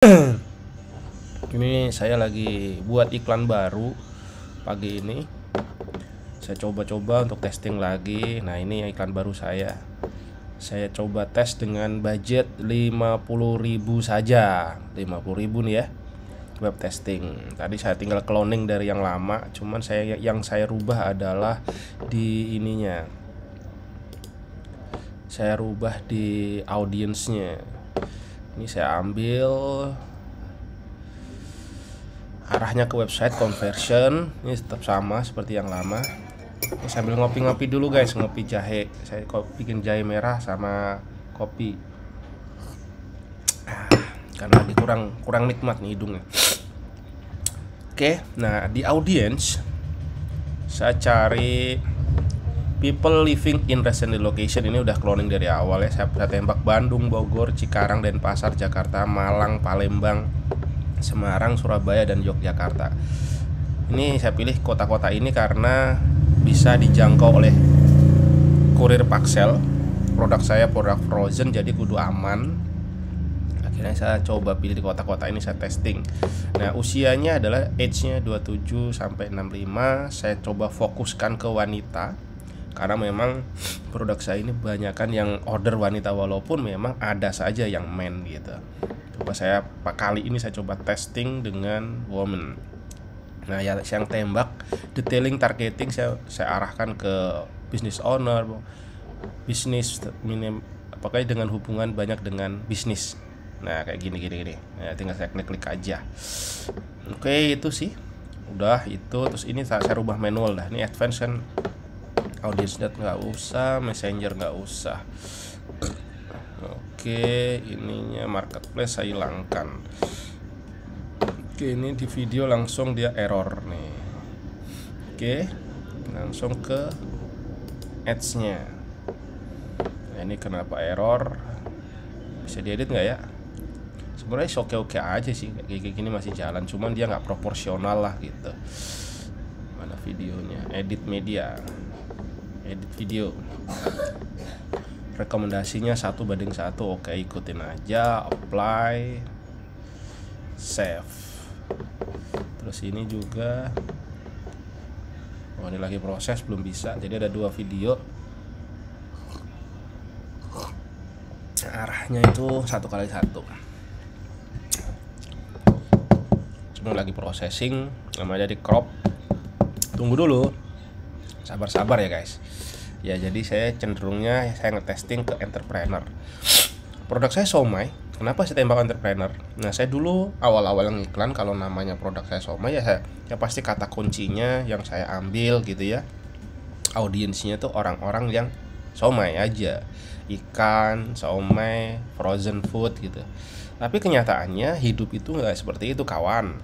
Ini saya lagi buat iklan baru pagi ini. Saya coba-coba untuk testing lagi. Nah, ini iklan baru saya. Saya coba tes dengan budget 50.000 saja. 50.000 nih ya. Web testing. Tadi saya tinggal cloning dari yang lama, cuman yang saya rubah adalah di ininya. Saya rubah di audiensnya. Ini saya ambil arahnya ke website conversion. Ini tetap sama seperti yang lama. Ini sambil ngopi-ngopi dulu guys, ngopi jahe. Saya bikin jahe merah sama kopi. Karena lagi kurang nikmat nih hidungnya. Oke, nah di audience saya cari people living in recent location. Ini udah cloning dari awal ya. Saya tembak Bandung, Bogor, Cikarang, Denpasar, Jakarta, Malang, Palembang, Semarang, Surabaya, dan Yogyakarta. Ini saya pilih kota-kota ini karena bisa dijangkau oleh kurir Paxel. Produk saya produk frozen, jadi kudu aman. Akhirnya saya coba pilih di kota-kota ini, saya testing. Nah, usianya adalah age-nya 27 sampai 65. Saya coba fokuskan ke wanita karena memang produk saya ini kebanyakan yang order wanita, walaupun memang ada saja yang men gitu. Kali ini saya coba testing dengan woman. Nah, yang tembak detailing targeting saya arahkan ke business owner, bisnis minim, pokoknya dengan hubungan banyak dengan bisnis. Nah, kayak gini. Nah, tinggal saya klik aja. Oke, itu sih. Udah itu. Terus ini saya rubah manual dah. Ini advance kan, audience net nggak usah, messenger nggak usah. Oke, ininya marketplace saya hilangkan. Oke, ini di video langsung dia error nih. Oke, langsung ke ads-nya. Nah, ini kenapa error? Bisa diedit nggak ya? Sebenarnya oke aja sih, kayak gini masih jalan, cuman dia nggak proporsional lah gitu. Mana videonya? Edit media, edit video. Rekomendasinya 1:1. Oke, ikutin aja. Apply, save. Terus ini juga, ini lagi proses, belum bisa. Jadi ada 2 video. Arahnya itu 1x1. Cuma lagi processing, namanya di crop. Tunggu dulu, sabar ya guys. Ya, jadi saya cenderungnya saya ngetesting ke entrepreneur. Produk saya somai. Kenapa saya tembak entrepreneur? Nah, saya dulu awal-awal yang iklan, kalau namanya produk saya somai ya pasti kata kuncinya yang saya ambil gitu ya. Audiensnya tuh orang-orang yang somai aja, ikan, somai, frozen food gitu. Tapi kenyataannya hidup itu nggak seperti itu, kawan.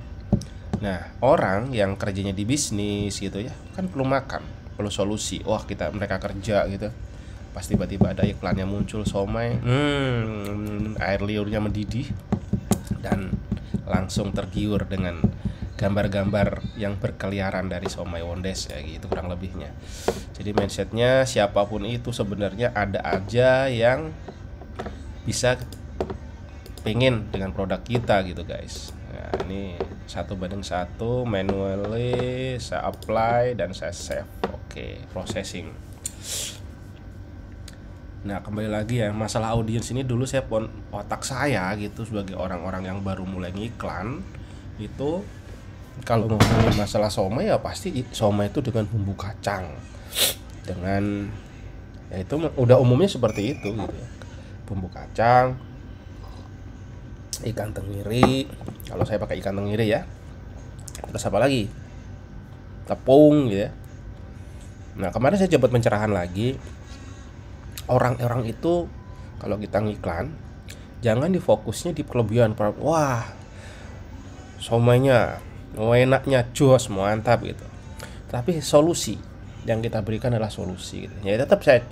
Nah, orang yang kerjanya di bisnis gitu ya, kan perlu makan, perlu solusi. Wah, mereka kerja gitu, pas tiba-tiba ada iklannya muncul somai, air liurnya mendidih, dan langsung tergiur dengan gambar-gambar yang berkeliaran dari somai Wondes ya gitu kurang lebihnya. Jadi mindsetnya siapapun itu sebenarnya ada aja yang bisa pengen dengan produk kita gitu guys. Nah, ini 1:1 manually saya apply dan saya save. Oke, processing. Nah, kembali lagi ya, masalah audiens ini dulu otak saya gitu sebagai orang-orang yang baru mulai ngiklan itu, kalau ngomongin masalah somai ya pasti somai itu dengan bumbu kacang, dengan ya itu udah umumnya seperti itu gitu ya. Bumbu kacang, ikan tenggiri, kalau saya pakai ikan tenggiri ya. Terus apa lagi? Tepung gitu ya. Nah, kemarin saya coba pencerahan lagi. Orang-orang itu kalau kita ngiklan, jangan difokusnya di kelebihan. Wah, somainya enaknya, jos, mantap gitu. Tapi solusi yang kita berikan adalah solusi gitu. Ya tetap saya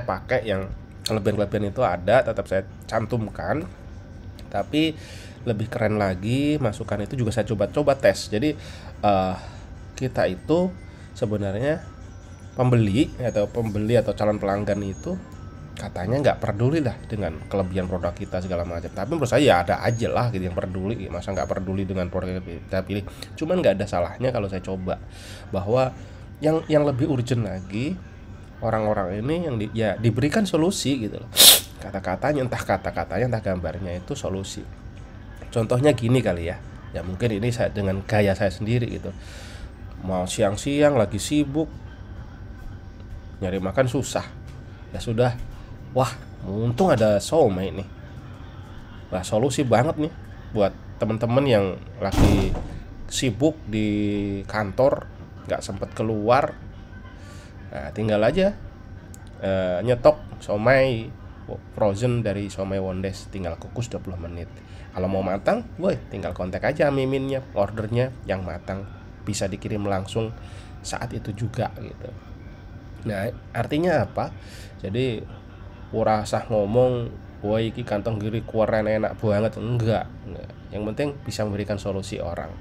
pakai yang kelebihan-kelebihan itu ada, tetap saya cantumkan. Tapi lebih keren lagi, masukan itu juga saya coba tes. Jadi kita itu sebenarnya pembeli atau calon pelanggan itu katanya nggak peduli lah dengan kelebihan produk kita segala macam. Tapi menurut saya ya ada aja lah gitu yang peduli. Masa nggak peduli dengan produk yang kita pilih? Cuman nggak ada salahnya kalau saya coba bahwa yang lebih urgent lagi, orang-orang ini yang diberikan solusi gitu loh. Kata-katanya entah gambarnya itu solusi. Contohnya gini kali ya. Ya mungkin ini saya dengan gaya saya sendiri gitu. Mau siang-siang lagi sibuk nyari makan susah. Ya sudah. Wah, untung ada somai nih. Wah, solusi banget nih buat teman-teman yang lagi sibuk di kantor, nggak sempet keluar. Nah, tinggal aja nyetok somai frozen dari Somai Wondes, tinggal kukus 20 menit. Kalau mau matang, boy, tinggal kontak aja miminnya, ordernya yang matang bisa dikirim langsung saat itu juga gitu. Nah, artinya apa? Jadi ora usah ngomong, woi iki kantong kiri kuaren enak banget, enggak. Yang penting bisa memberikan solusi orang.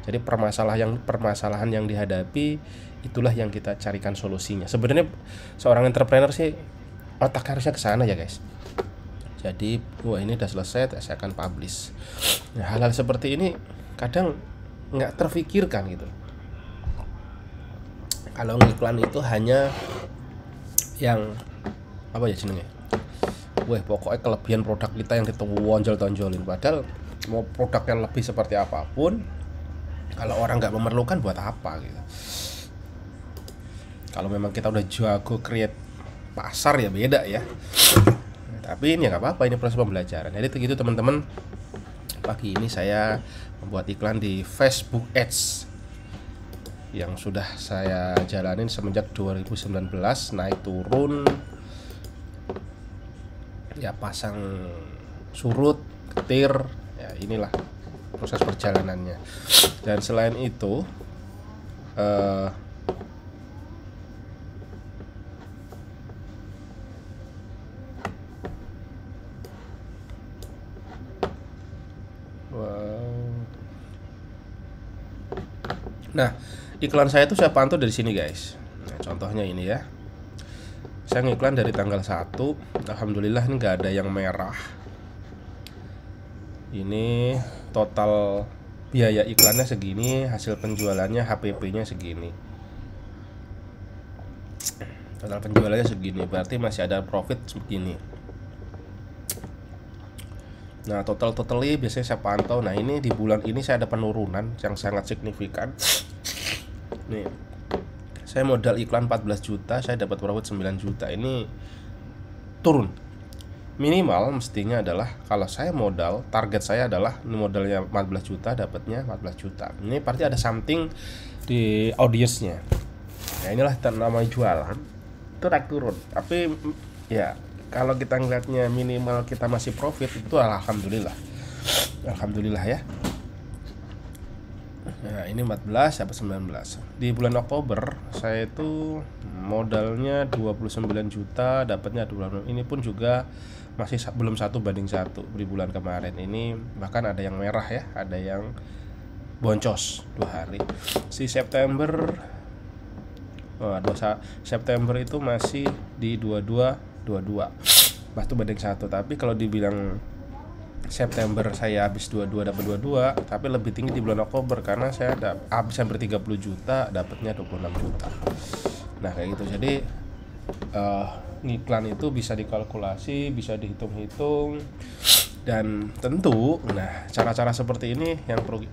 Jadi permasalahan yang dihadapi itulah yang kita carikan solusinya. Sebenarnya seorang entrepreneur sih otak harusnya ke sana ya guys. Jadi wah ini udah selesai, saya akan publish. Nah, hal-hal seperti ini kadang nggak terfikirkan gitu. Kalau ngiklan itu hanya yang apa ya jenenge? Wah pokoknya kelebihan produk kita yang ditonjol-tonjolin. Padahal mau produknya lebih seperti apapun, kalau orang nggak memerlukan buat apa gitu. Kalau memang kita udah jago create pasar ya beda ya. Tapi ini ya nggak apa-apa, ini proses pembelajaran. Jadi begitu teman-teman. Pagi ini saya membuat iklan di Facebook Ads yang sudah saya jalanin semenjak 2019, naik turun, ya pasang surut, ketir, ya inilah proses perjalanannya. Dan selain itu nah, iklan saya itu saya pantau dari sini guys. Nah, contohnya ini ya. Saya ngiklan dari tanggal 1. Alhamdulillah ini nggak ada yang merah. Ini total biaya iklannya segini, hasil penjualannya HPP-nya segini. Total penjualannya segini, berarti masih ada profit segini. Nah, totally biasanya saya pantau. Nah, ini di bulan ini saya ada penurunan yang sangat signifikan. Nih, saya modal iklan 14 juta, saya dapat profit 9 juta. Ini turun. Minimal mestinya adalah kalau saya modal, target saya adalah modalnya 14 juta, dapatnya 14 juta. Ini pasti ada something di audiensnya. Nah, inilah namanya jualan. Itu naik turun. Tapi ya kalau kita ngeliatnya minimal kita masih profit, itu alhamdulillah. Alhamdulillah ya. Nah, ini 14 dapat 19. Di bulan Oktober saya itu modalnya 29 juta, dapatnya 26. Ini pun juga masih belum 1:1 di bulan kemarin. Ini bahkan ada yang merah ya, ada yang boncos 2 hari. Si September September itu masih di 22 pas itu banding 1. Tapi kalau dibilang September saya habis 22 dapat 22, tapi lebih tinggi di bulan Oktober karena saya habis hampir 30 juta, dapatnya 26 juta. Nah, kayak gitu. Jadi ngiklan itu bisa dikalkulasi, bisa dihitung-hitung, dan tentu cara-cara seperti ini yang perlu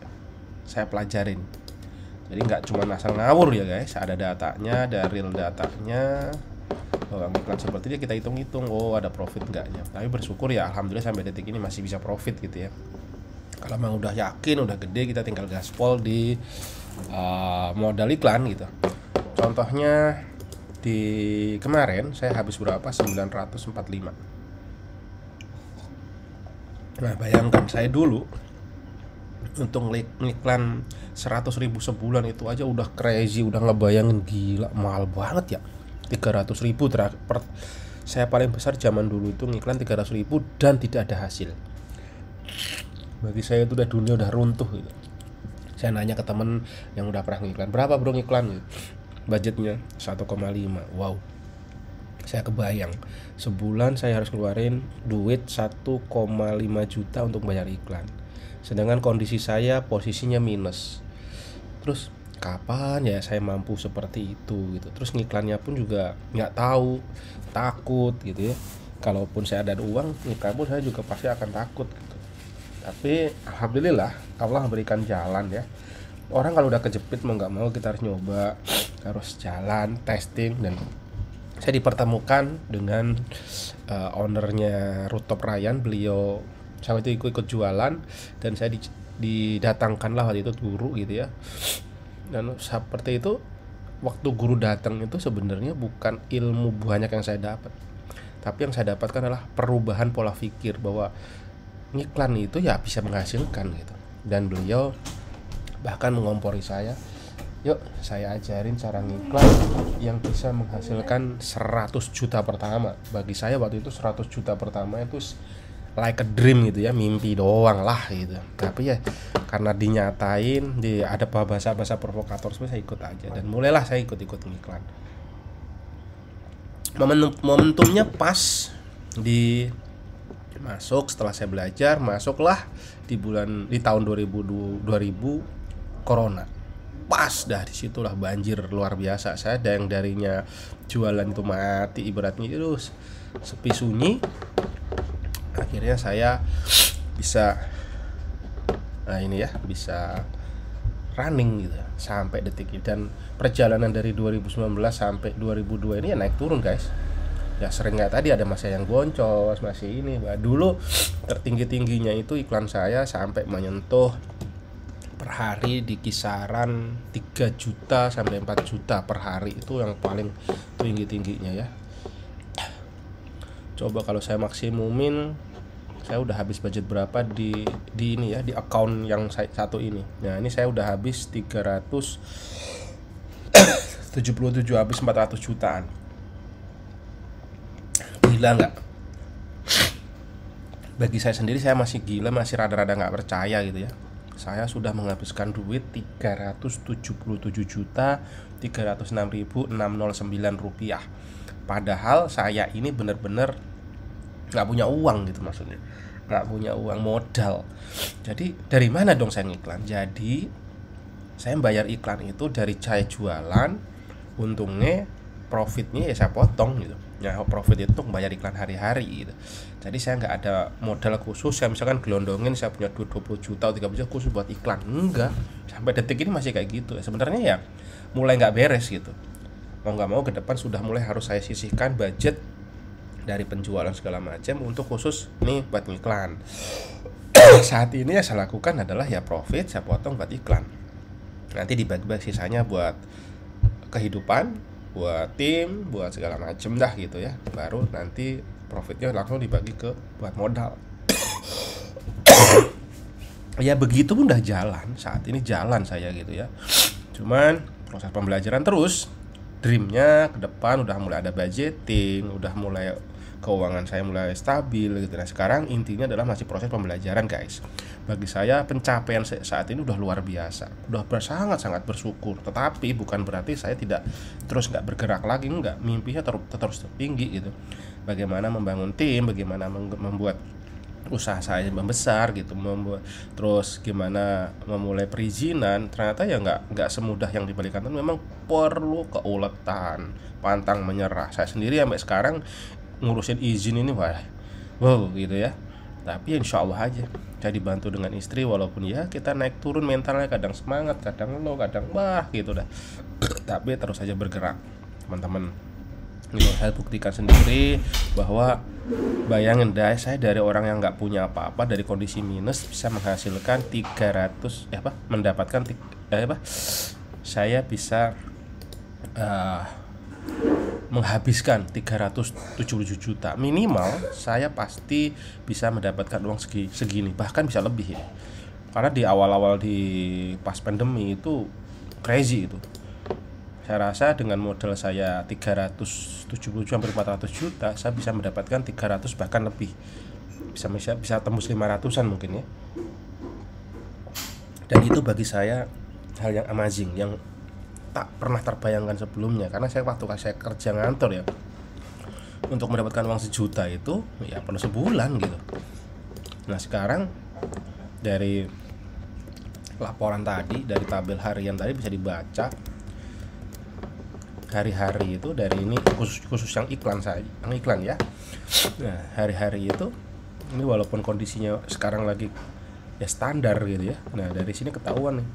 saya pelajarin. Jadi nggak cuma asal ngawur ya guys, ada datanya, ada real datanya. Iklan seperti ini kita hitung-hitung, oh ada profit enggaknya. Tapi bersyukur ya alhamdulillah sampai detik ini masih bisa profit gitu ya. Kalau memang udah yakin, udah gede, kita tinggal gaspol di modal iklan gitu. Contohnya di kemarin saya habis berapa? 945. Nah, bayangkan saya dulu untuk ngiklan 100.000 sebulan itu aja udah crazy, udah ngebayangin gila, mahal banget ya. 300.000 saya paling besar zaman dulu itu ngiklan 300.000 dan tidak ada hasil. Bagi saya itu udah dunia udah runtuh gitu. Saya nanya ke temen yang udah pernah ngiklan, berapa bro ngiklan gitu. Budgetnya 1,5. Wow. Saya kebayang sebulan saya harus keluarin duit 1,5 juta untuk bayar iklan. Sedangkan kondisi saya posisinya minus. Terus kapan ya saya mampu seperti itu gitu. Terus ngiklannya pun juga nggak tahu, takut gitu ya. Kalaupun saya ada uang, ngiklan pun saya juga pasti akan takut gitu. Tapi alhamdulillah Allah memberikan jalan ya. Orang kalau udah kejepit mau nggak mau kita harus nyoba, harus jalan, testing, dan saya dipertemukan dengan ownernya Rooftop Ryan. Beliau saya itu ikut jualan dan saya didatangkanlah waktu itu guru gitu ya. Dan seperti itu, waktu guru datang itu sebenarnya bukan ilmu banyak yang saya dapat, tapi yang saya dapatkan adalah perubahan pola pikir bahwa ngiklan itu ya bisa menghasilkan gitu. Dan beliau bahkan mengompori saya, yuk saya ajarin cara ngiklan yang bisa menghasilkan 100 juta pertama. Bagi saya waktu itu 100 juta pertama itu like a dream gitu ya, mimpi doang lah gitu. Tapi ya karena dinyatain, ada bahasa-bahasa provokator, saya ikut aja. Dan mulailah saya ikut-ikut ngiklan. Momentumnya pas di masuk setelah saya belajar, masuklah di tahun 2000 Corona. Pas dah disitulah banjir luar biasa. Saya yang darinya jualan itu mati ibaratnya itu sepi sunyi, akhirnya saya bisa bisa running gitu sampai detik ini. Dan perjalanan dari 2019 sampai 2002 ini ya naik turun guys. Ya sering nggak, tadi ada masa yang boncos, masih ini. Dulu tertinggi-tingginya itu iklan saya sampai menyentuh per hari di kisaran 3 juta sampai 4 juta per hari. Itu yang paling tinggi-tingginya ya. Coba kalau saya maksimumin, saya udah habis budget berapa di ini ya, di account yang satu ini. Nah, ini saya udah habis 377, habis 400 jutaan. Gila nggak? Bagi saya sendiri saya masih gila, masih rada-rada nggak percaya gitu ya. Saya sudah menghabiskan duit 377.306.609 rupiah. Padahal saya ini bener-bener nggak punya uang gitu, maksudnya nggak punya uang modal. Jadi dari mana dong saya ngiklan? Jadi saya bayar iklan itu dari saya jualan, untungnya profitnya ya saya potong gitu. Ya profit itu untuk bayar iklan hari-hari gitu. Jadi saya nggak ada modal khusus. Saya misalkan gelondongin saya punya duit 20 juta atau 30 juta khusus buat iklan, enggak. Sampai detik ini masih kayak gitu. Sebenarnya ya mulai nggak beres gitu. Mau nggak mau ke depan sudah mulai harus saya sisihkan budget dari penjualan segala macam untuk khusus nih buat iklan. Saat ini yang saya lakukan adalah ya profit saya potong buat iklan. Nanti dibagi-bagi sisanya buat kehidupan, buat tim, buat segala macem dah gitu ya. Baru nanti profitnya langsung dibagi ke buat modal. Ya begitu pun udah jalan. Saat ini jalan saya gitu ya. Cuman proses pembelajaran terus. Dreamnya ke depan udah mulai ada budgeting, udah mulai keuangan saya mulai stabil gitu. Nah sekarang intinya adalah masih proses pembelajaran guys. Bagi saya pencapaian saat ini udah luar biasa, udah sangat-sangat bersyukur. Tetapi bukan berarti saya tidak terus nggak bergerak lagi, nggak. Mimpinya terus tinggi gitu. Bagaimana membangun tim, bagaimana membuat usaha saya membesar gitu, terus gimana memulai perizinan. Ternyata ya nggak semudah yang dibalikan, memang perlu keuletan, pantang menyerah. Saya sendiri sampai sekarang ngurusin izin ini wow gitu ya. Tapi insya Allah aja saya dibantu dengan istri, walaupun ya kita naik turun mentalnya, kadang semangat, kadang low, kadang gitu dah. Tapi terus saja bergerak teman-teman. Ini saya buktikan sendiri bahwa bayangin deh, saya dari orang yang nggak punya apa-apa, dari kondisi minus bisa menghasilkan 300 mendapatkan saya bisa menghabiskan 377 juta minimal. Saya pasti bisa mendapatkan uang segini, bahkan bisa lebih ya. Karena di awal-awal di pas pandemi itu crazy itu. Saya rasa dengan modal saya 370 sampai 400 juta, saya bisa mendapatkan 300 bahkan lebih. Bisa tembus 500-an mungkin ya. Dan itu bagi saya hal yang amazing, yang tak pernah terbayangkan sebelumnya. Karena waktu saya kerja ngantor ya, untuk mendapatkan uang 1 juta itu ya perlu sebulan gitu. Nah sekarang dari laporan tadi, dari tabel harian tadi bisa dibaca hari-hari itu dari ini khusus yang iklan saja, yang iklan ya. Nah hari-hari itu ini walaupun kondisinya sekarang lagi ya standar gitu ya. Nah dari sini ketahuan nih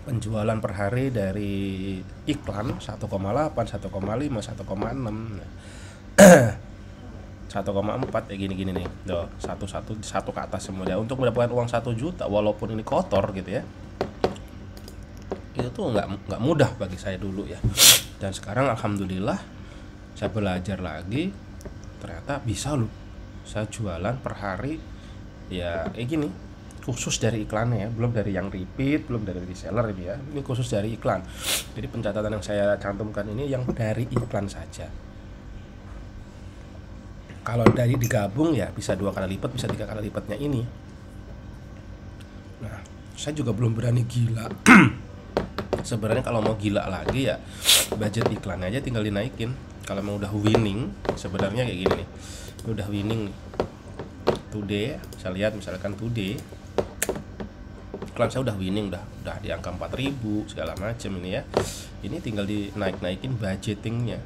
penjualan per hari dari iklan 1,8, 1,5, 1,6. Nah, 1,4 ya gini-gini nih. Tuh, satu ke atas semua ya. Untuk mendapatkan uang 1 juta walaupun ini kotor gitu ya. Itu tuh nggak mudah bagi saya dulu ya. Dan sekarang alhamdulillah saya belajar lagi, ternyata bisa loh. Saya jualan per hari ya gini, khusus dari iklannya ya, belum dari yang repeat, belum dari reseller ini ya. Ini khusus dari iklan. Jadi pencatatan yang saya cantumkan ini yang dari iklan saja. Kalau dari digabung ya bisa 2 kali lipat, bisa 3 kali lipatnya ini. Nah, saya juga belum berani gila. Sebenarnya kalau mau gila lagi ya budget iklan aja tinggal dinaikin. Kalau mau udah winning, sebenarnya kayak gini nih. Udah winning nih. Today, bisa lihat misalkan today iklan saya udah winning, udah di angka 4.000 segala macam ini ya. Ini tinggal naikin budgetingnya.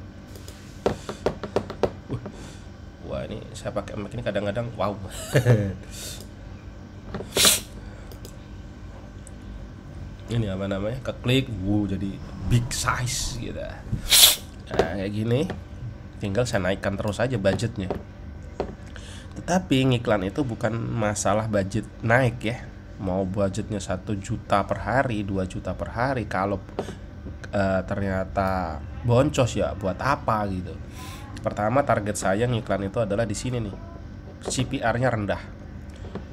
Wah ini saya pakai Mac ini kadang-kadang wow. Ini apa namanya, keklik jadi big size gitu. Nah kayak gini tinggal saya naikkan terus aja budgetnya. Tetapi ngiklan itu bukan masalah budget naik ya. Mau budgetnya 1 juta per hari, 2 juta per hari, kalau ternyata boncos ya buat apa gitu. Pertama target saya ngiklan itu adalah di sini nih, CPR-nya rendah.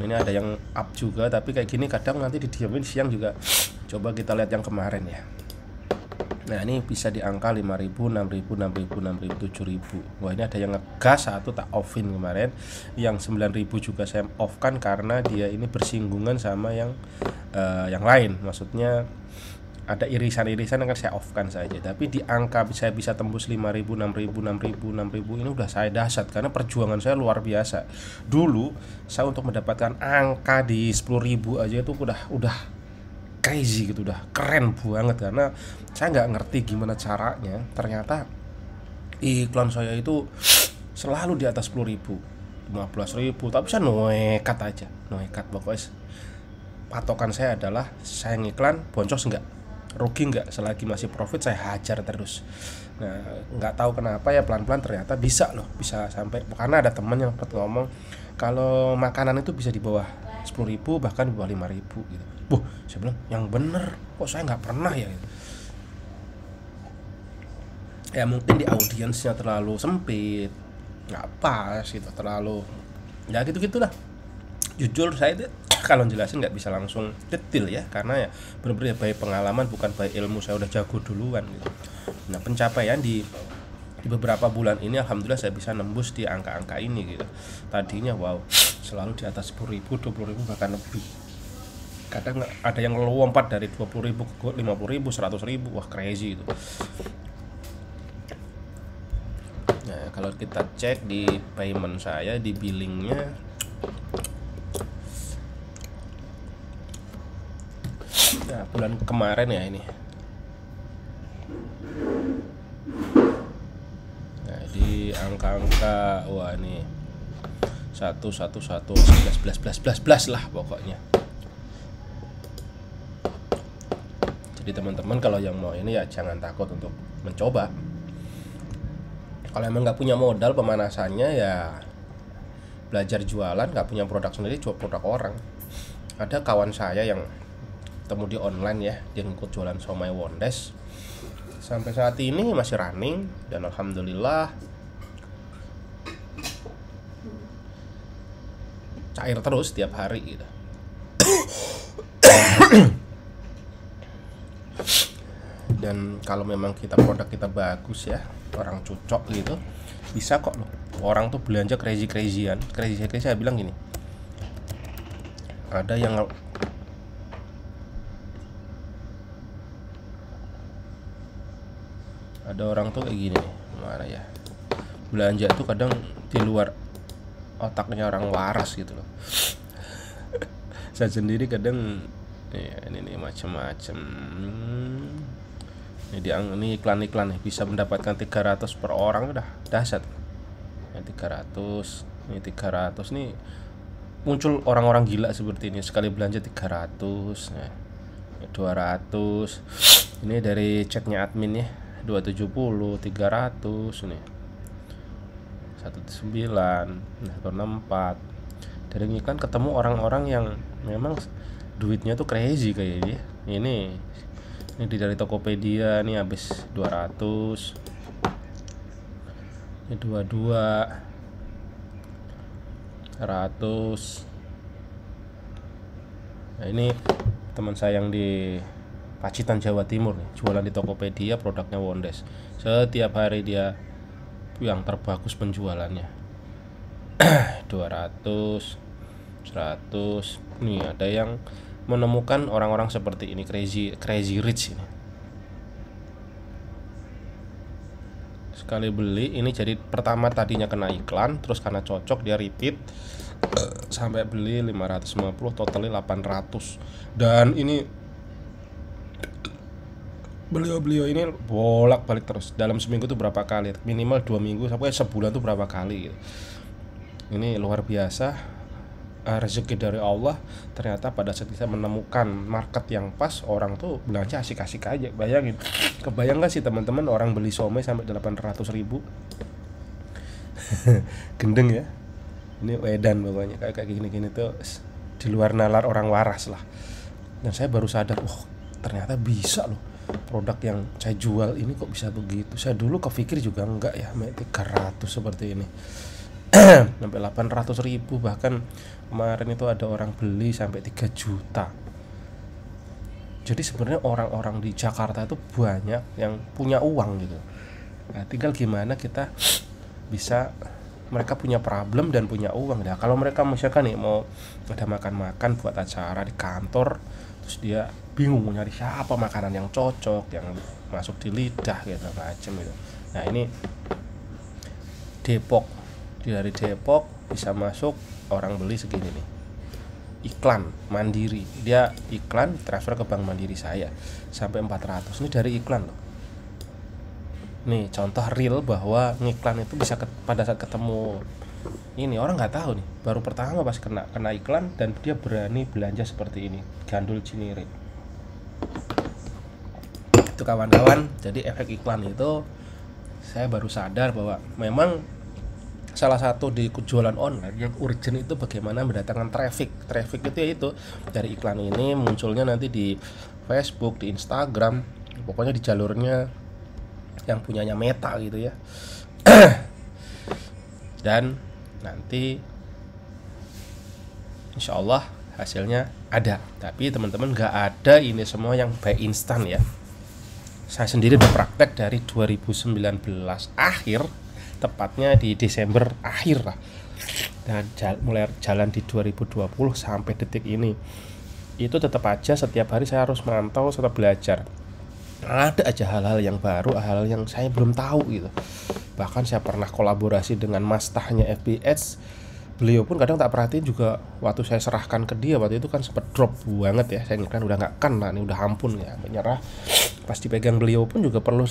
Ini ada yang up juga, tapi kayak gini kadang nanti didiamin siang juga. Coba kita lihat yang kemarin ya. Nah ini bisa di angka 5.000, 6.000, 6.000, 6.000, 7.000. Wah ini ada yang ngegas, satu tak offin kemarin. Yang 9.000 juga saya off kan karena dia ini bersinggungan sama yang lain. Maksudnya ada irisan-irisan yang saya off kan saja. Tapi di angka saya bisa tembus 5.000, 6.000, 6.000, 6.000 ini udah saya dahsyat karena perjuangan saya luar biasa. Dulu saya untuk mendapatkan angka di 10.000 aja itu udah crazy gitu, udah keren banget karena saya nggak ngerti gimana caranya. Ternyata iklan saya itu selalu di atas 10.000, 15.000, tapi saya nekat aja, nekat. Pokoknya patokan saya adalah saya ngiklan boncos enggak, rugi nggak, selagi masih profit saya hajar terus. Nah nggak tahu kenapa ya pelan-pelan ternyata bisa loh, bisa sampai, karena ada teman yang pernah ngomong kalau makanan itu bisa di bawah 10.000 bahkan di bawah 5.000 gitu. Saya bilang yang bener, kok saya nggak pernah ya gitu. Ya mungkin di audiensnya terlalu sempit, nggak pas gitu, terlalu ya gitu-gitulah. Jujur saya itu kalau jelasin nggak bisa langsung detail ya, karena ya benar-benar by pengalaman bukan by ilmu, saya udah jago duluan gitu. Nah pencapaian di beberapa bulan ini alhamdulillah saya bisa nembus di angka-angka ini gitu. Tadinya wow selalu di atas 10.000, 20.000 bahkan lebih. Kadang ada yang lompat dari 20.000 ke 50.000, 100.000, wah crazy itu. Nah kalau kita cek di payment saya, di billingnya, nah bulan kemarin ya ini, nah di angka-angka wah ini 1, 1, 1, 11 lah pokoknya. Jadi teman-teman kalau yang mau ini ya jangan takut untuk mencoba. Kalau emang nggak punya modal pemanasannya ya belajar jualan, nggak punya produk sendiri, jual produk orang. Ada kawan saya yang temu di online ya, dia ngikut jualan somai Wondes. Sampai saat ini masih running dan alhamdulillah cair terus tiap hari gitu. Dan kalau memang produk kita bagus ya, orang cocok gitu, bisa kok loh. Orang tuh belanja crazy-an. Saya bilang gini, ada yang ada orang tuh kayak gini nih, mana ya, belanja itu kadang di luar otaknya orang waras gitu loh. Saya sendiri kadang ya, ini macam-macam. Ini iklan-iklan nih bisa mendapatkan 300 per orang, udah dahsyat. Ini 300, ini 300 nih, muncul orang-orang gila seperti ini, sekali belanja 300, nah, 200. Ini dari chatnya admin ya, 270, 300 nih, 19, nah 64. Dari iklan ketemu orang-orang yang memang duitnya tuh crazy kayaknya. Ini dari Tokopedia nih habis 200. Ini 22 100. Nah, ini teman saya yang di Pacitan Jawa Timur nih, jualan di Tokopedia, produknya Wondes. Setiap hari dia yang terbagus penjualannya. 200, 100. Nih ada yang menemukan orang-orang seperti ini, crazy rich ini. Sekali beli ini jadi pertama tadinya kena iklan, terus karena cocok dia repeat sampai beli 550, totalnya 800. Dan ini beliau ini bolak-balik terus. Dalam seminggu tuh berapa kali? Minimal 2 minggu sampai sebulan tuh berapa kali gitu. Ini luar biasa. Rezeki dari Allah. Ternyata pada saat kita menemukan market yang pas, orang tuh belanja asik-asik aja. Bayangin, kebayang gak sih teman-teman orang beli somai sampai 800.000? Gendeng ya. Ini edan pokoknya, kayak gini-gini tuh di luar nalar orang waras lah. Dan saya baru sadar, ternyata bisa loh produk yang saya jual ini kok bisa begitu. Saya dulu kepikir juga enggak ya, 300 seperti ini. Sampai 800.000, bahkan kemarin itu ada orang beli sampai 3 juta. Jadi sebenarnya orang-orang di Jakarta itu banyak yang punya uang gitu. Nah, tinggal gimana kita bisa, mereka punya problem dan punya uang. Nah, kalau mereka misalkan nih mau ada makan-makan buat acara di kantor, terus dia bingung mau nyari siapa makanan yang cocok, yang masuk di lidah gitu macam gitu. Nah, ini Depok. Dari Depok bisa masuk orang beli segini nih, iklan Mandiri, dia iklan transfer ke Bank Mandiri saya sampai 400. Ini dari iklan loh. Nih contoh real bahwa ngiklan itu bisa pada saat ketemu ini orang nggak tahu nih, baru pertama pas kena iklan dan dia berani belanja seperti ini, gandul Cinire. Itu kawan-kawan, jadi efek iklan itu saya baru sadar bahwa memang salah satu di jualan online yang urgent itu bagaimana mendatangkan traffic itu yaitu dari iklan ini munculnya nanti di Facebook, di Instagram, pokoknya di jalurnya yang punyanya Meta gitu ya. Dan nanti insya Allah hasilnya ada. Tapi teman-teman gak ada ini semua yang by instan ya. Saya sendiri udah praktek dari 2019 akhir, tepatnya di Desember akhir lah, dan mulai jalan di 2020 sampai detik ini. Itu tetap aja setiap hari saya harus mantau serta belajar. Ada aja hal-hal yang baru, hal-hal yang saya belum tahu gitu. Bahkan saya pernah kolaborasi dengan mastahnya FBS. Beliau pun kadang tak perhatiin juga. Waktu saya serahkan ke dia waktu itu kan sempat drop banget ya. Saya kan udah nggak kena nih, udah ampun ya, menyerah. Pas dipegang beliau pun juga perlu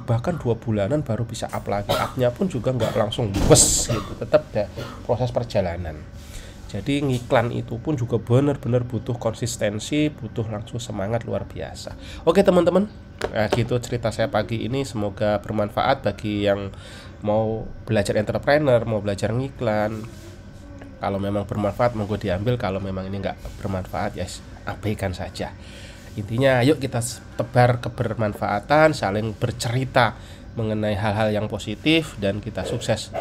bahkan 2 bulanan baru bisa up lagi. Upnya pun juga nggak langsung bes gitu, tetap ada proses perjalanan. Jadi ngiklan itu pun juga benar-benar butuh konsistensi, butuh langsung semangat luar biasa. Oke teman-teman, nah, gitu cerita saya pagi ini. Semoga bermanfaat bagi yang mau belajar entrepreneur, mau belajar ngiklan. Kalau memang bermanfaat monggo diambil, kalau memang ini nggak bermanfaat ya abaikan saja. Intinya ayo kita tebar kebermanfaatan, saling bercerita mengenai hal-hal yang positif, dan kita sukses